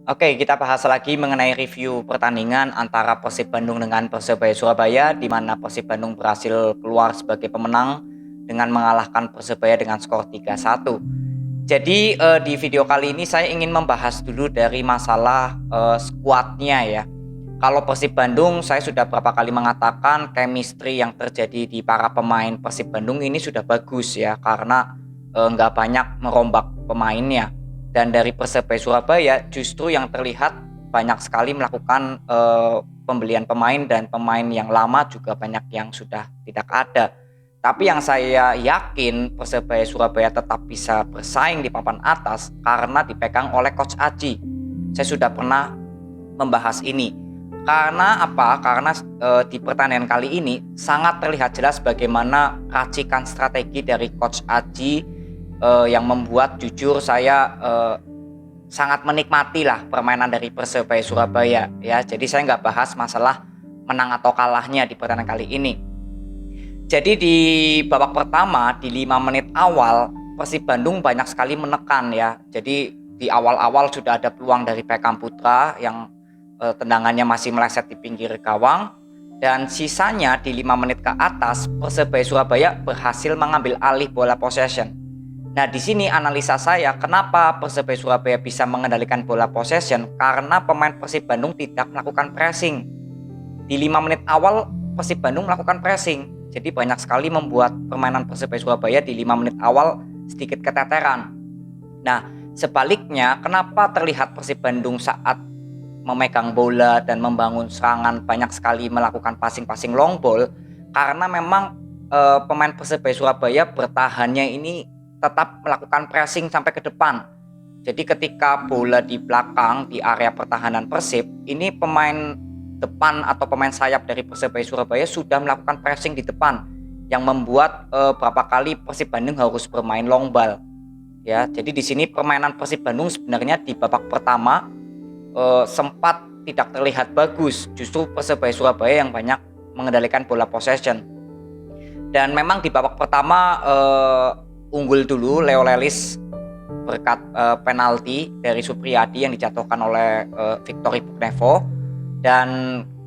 Oke, kita bahas lagi mengenai review pertandingan antara Persib Bandung dengan Persebaya Surabaya, di mana Persib Bandung berhasil keluar sebagai pemenang dengan mengalahkan Persebaya dengan skor 3-1. Jadi di video kali ini saya ingin membahas dulu dari masalah skuadnya ya. Kalau Persib Bandung, saya sudah berapa kali mengatakan chemistry yang terjadi di para pemain Persib Bandung ini sudah bagus ya, karena nggak banyak merombak pemainnya. Dan dari Persebaya Surabaya justru yang terlihat banyak sekali melakukan pembelian pemain, dan pemain yang lama juga banyak yang sudah tidak ada. Tapi yang saya yakin Persebaya Surabaya tetap bisa bersaing di papan atas karena dipegang oleh Coach Aji. Saya sudah pernah membahas ini. Karena apa? Karena di pertandingan kali ini sangat terlihat jelas bagaimana racikan strategi dari Coach Aji yang membuat jujur saya sangat menikmati lah permainan dari Persebaya Surabaya ya. Jadi saya nggak bahas masalah menang atau kalahnya di pertandingan kali ini. Jadi di babak pertama di 5 menit awal Persib Bandung banyak sekali menekan ya. Jadi di awal-awal sudah ada peluang dari Beckham Putra yang tendangannya masih meleset di pinggir gawang, dan sisanya di 5 menit ke atas Persebaya Surabaya berhasil mengambil alih bola possession. Nah, di sini analisa saya kenapa Persebaya Surabaya bisa mengendalikan bola possession, karena pemain Persib Bandung tidak melakukan pressing. Di 5 menit awal Persib Bandung melakukan pressing. Jadi banyak sekali membuat permainan Persebaya Surabaya di 5 menit awal sedikit keteteran. Nah, sebaliknya kenapa terlihat Persib Bandung saat memegang bola dan membangun serangan banyak sekali melakukan passing long ball, karena memang pemain Persebaya Surabaya bertahannya ini tetap melakukan pressing sampai ke depan. Jadi ketika bola di belakang di area pertahanan Persib, ini pemain depan atau pemain sayap dari Persebaya Surabaya sudah melakukan pressing di depan yang membuat berapa kali Persib Bandung harus bermain long ball. Ya, jadi di sini permainan Persib Bandung sebenarnya di babak pertama sempat tidak terlihat bagus. Justru Persebaya Surabaya yang banyak mengendalikan bola possession. Dan memang di babak pertama unggul dulu Leo Lelis berkat penalti dari Supriyadi yang dijatuhkan oleh Victor Ibuknevo, dan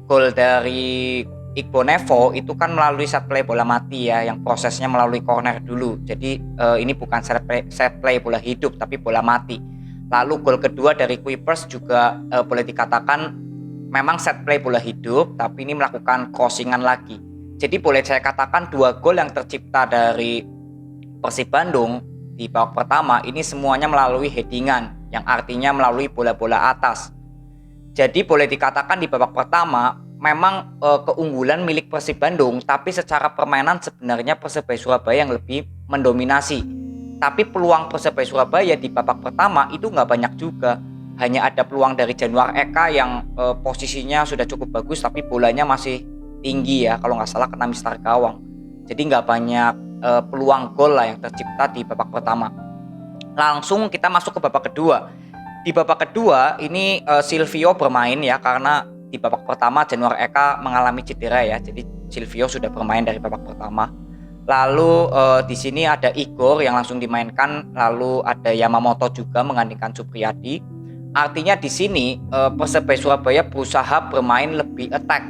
gol dari Igbonevo itu kan melalui set play bola mati ya, yang prosesnya melalui corner dulu. Jadi ini bukan set play bola hidup tapi bola mati. Lalu gol kedua dari Kuipers juga boleh dikatakan memang set play bola hidup, tapi ini melakukan crossingan lagi. Jadi boleh saya katakan 2 gol yang tercipta dari Persib Bandung di babak pertama ini semuanya melalui headingan, yang artinya melalui bola-bola atas. Jadi boleh dikatakan di babak pertama memang keunggulan milik Persib Bandung, tapi secara permainan sebenarnya Persebaya Surabaya yang lebih mendominasi. Tapi peluang Persebaya Surabaya di babak pertama itu nggak banyak juga. Hanya ada peluang dari Januar Eka yang posisinya sudah cukup bagus, tapi bolanya masih tinggi ya, kalau nggak salah kena mistar gawang. Jadi nggak banyak peluang gol lah yang tercipta di babak pertama. Langsung kita masuk ke babak kedua. Di babak kedua ini Silvio bermain ya, karena di babak pertama Januar Eka mengalami cedera ya. Jadi Silvio sudah bermain dari babak pertama. Lalu di sini ada Igor yang langsung dimainkan, lalu ada Yamamoto juga menggantikan Supriyadi. Artinya di sini Persebaya Surabaya berusaha bermain lebih attack,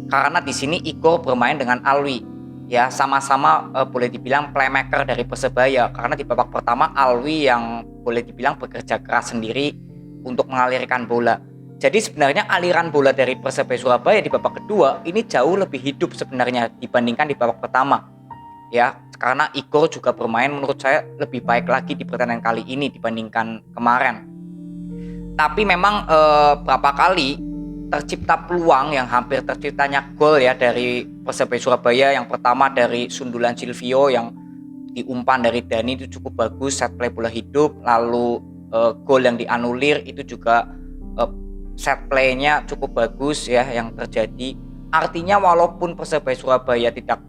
karena di sini Igor bermain dengan Alwi. Ya, sama-sama boleh dibilang playmaker dari Persebaya, karena di babak pertama Alwi yang boleh dibilang bekerja keras sendiri untuk mengalirkan bola. Jadi sebenarnya aliran bola dari Persebaya Surabaya di babak kedua ini jauh lebih hidup sebenarnya dibandingkan di babak pertama. Ya, karena Igor juga bermain menurut saya lebih baik lagi di pertandingan kali ini dibandingkan kemarin. Tapi memang berapa kali tercipta peluang yang hampir terciptanya gol ya dari Persebaya Surabaya. Yang pertama dari sundulan Silvio yang diumpan dari Dani itu cukup bagus, set play bola hidup. Lalu gol yang dianulir itu juga set playnya cukup bagus ya yang terjadi. Artinya walaupun Persebaya Surabaya tidak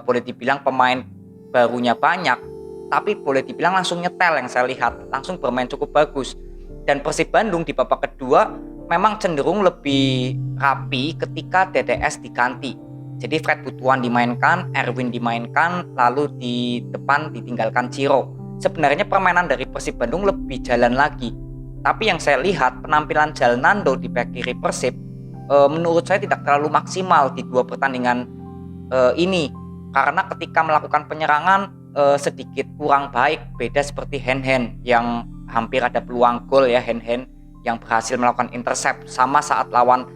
boleh dibilang pemain barunya banyak, tapi boleh dibilang langsung nyetel, yang saya lihat langsung bermain cukup bagus. Dan Persib Bandung di babak kedua memang cenderung lebih rapi ketika DDS diganti. Jadi Fred Butuan dimainkan, Erwin dimainkan, lalu di depan ditinggalkan Ciro. Sebenarnya permainan dari Persib Bandung lebih jalan lagi. Tapi yang saya lihat penampilan Jalnando di bek kiri Persib menurut saya tidak terlalu maksimal di 2 pertandingan ini, karena ketika melakukan penyerangan sedikit kurang baik, beda seperti Hen yang hampir ada peluang gol ya, Hen yang berhasil melakukan intercept, sama saat lawan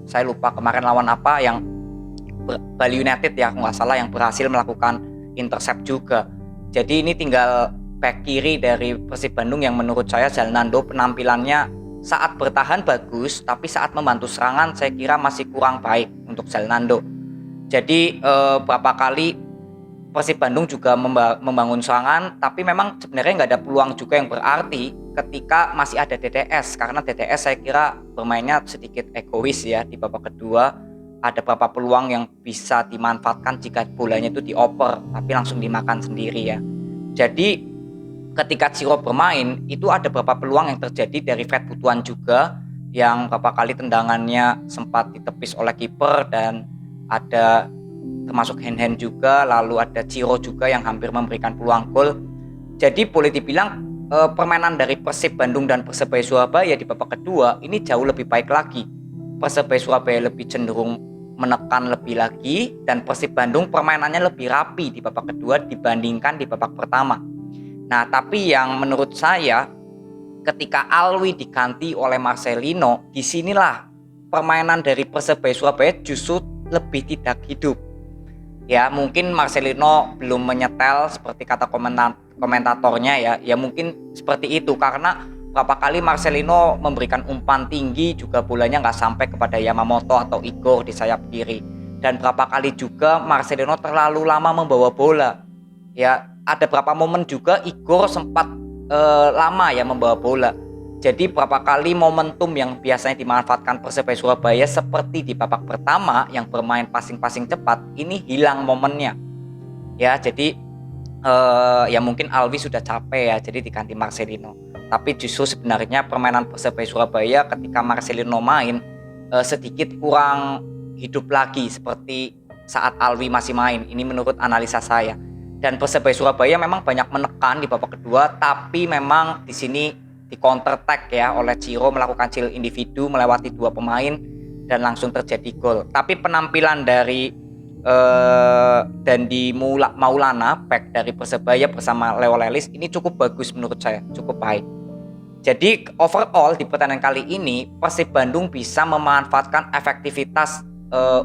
saya lupa kemarin lawan apa, yang Bali United ya nggak salah, yang berhasil melakukan intercept juga. Jadi ini tinggal back kiri dari Persib Bandung yang menurut saya Jalnando penampilannya saat bertahan bagus, tapi saat membantu serangan saya kira masih kurang baik untuk Jalnando. Jadi beberapa kali Persib Bandung juga membangun serangan, tapi memang sebenarnya nggak ada peluang juga yang berarti ketika masih ada DTS, karena DTS saya kira bermainnya sedikit egois ya di babak kedua. Ada beberapa peluang yang bisa dimanfaatkan jika bolanya itu dioper, tapi langsung dimakan sendiri ya. Jadi ketika Ciro bermain itu ada beberapa peluang yang terjadi dari Fred Butuan juga, yang beberapa kali tendangannya sempat ditepis oleh kiper, dan ada termasuk Hen juga, lalu ada Ciro juga yang hampir memberikan peluang gol. Jadi boleh dibilang permainan dari Persib Bandung dan Persebaya Surabaya di babak kedua ini jauh lebih baik lagi. Persebaya Surabaya lebih cenderung menekan lebih lagi, dan Persib Bandung permainannya lebih rapi di babak kedua dibandingkan di babak pertama. Nah, tapi yang menurut saya ketika Alwi diganti oleh Marcelino, disinilah permainan dari Persebaya Surabaya justru lebih tidak hidup. Ya mungkin Marcelino belum menyetel seperti kata komentatornya ya mungkin seperti itu, karena berapa kali Marcelino memberikan umpan tinggi juga bolanya nggak sampai kepada Yamamoto atau Igor di sayap kiri, dan berapa kali juga Marcelino terlalu lama membawa bola. Ya ada beberapa momen juga Igor sempat lama ya membawa bola. Jadi beberapa kali momentum yang biasanya dimanfaatkan Persebaya Surabaya seperti di babak pertama yang bermain passing-passing cepat, ini hilang momennya. Ya jadi ya mungkin Alwi sudah capek ya, jadi diganti Marcelino. Tapi justru sebenarnya permainan Persebaya Surabaya ketika Marcelino main sedikit kurang hidup lagi seperti saat Alwi masih main. Ini menurut analisa saya. Dan Persebaya Surabaya memang banyak menekan di babak kedua, tapi memang di sini di counter attack ya oleh Ciro, melakukan skill individu melewati 2 pemain dan langsung terjadi gol. Tapi penampilan dari Dandi Maulana back dari Persebaya bersama Leo Lelis ini cukup bagus menurut saya, cukup baik. Jadi overall di pertandingan kali ini Persib Bandung bisa memanfaatkan efektivitas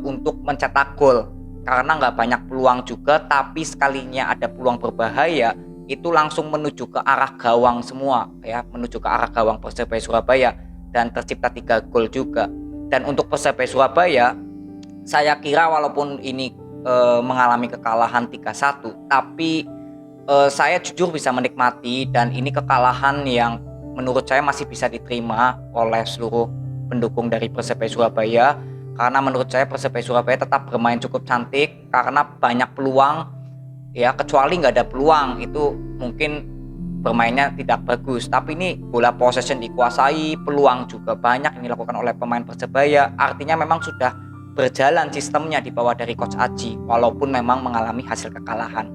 untuk mencetak gol, karena nggak banyak peluang juga, tapi sekalinya ada peluang berbahaya itu langsung menuju ke arah gawang semua ya, menuju ke arah gawang Persebaya Surabaya, dan tercipta 3 gol juga. Dan untuk Persebaya Surabaya saya kira walaupun ini mengalami kekalahan 3-1, tapi saya jujur bisa menikmati, dan ini kekalahan yang menurut saya masih bisa diterima oleh seluruh pendukung dari Persebaya Surabaya, karena menurut saya Persebaya Surabaya tetap bermain cukup cantik karena banyak peluang ya, kecuali nggak ada peluang itu mungkin bermainnya tidak bagus. Tapi ini bola possession dikuasai, peluang juga banyak yang dilakukan oleh pemain Persebaya, artinya memang sudah berjalan sistemnya di bawah dari Coach Aji walaupun memang mengalami hasil kekalahan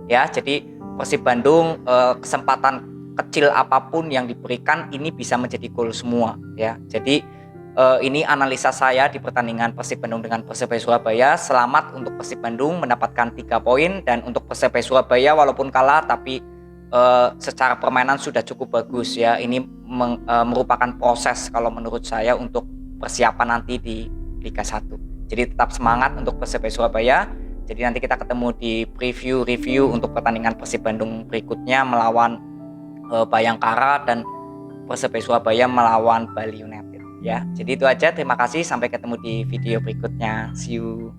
ya. Jadi Persib Bandung kesempatan kecil apapun yang diberikan ini bisa menjadi gol semua ya. Jadi ini analisa saya di pertandingan Persib Bandung dengan Persebaya Surabaya. Selamat untuk Persib Bandung mendapatkan 3 poin, dan untuk Persebaya Surabaya walaupun kalah tapi secara permainan sudah cukup bagus ya. Ini merupakan proses kalau menurut saya untuk persiapan nanti di Liga 1. Jadi tetap semangat untuk Persebaya Surabaya. Jadi nanti kita ketemu di review untuk pertandingan Persib Bandung berikutnya melawan Bayangkara, dan Persebaya Surabaya melawan Bali United ya. Jadi itu aja, terima kasih, sampai ketemu di video berikutnya. See you.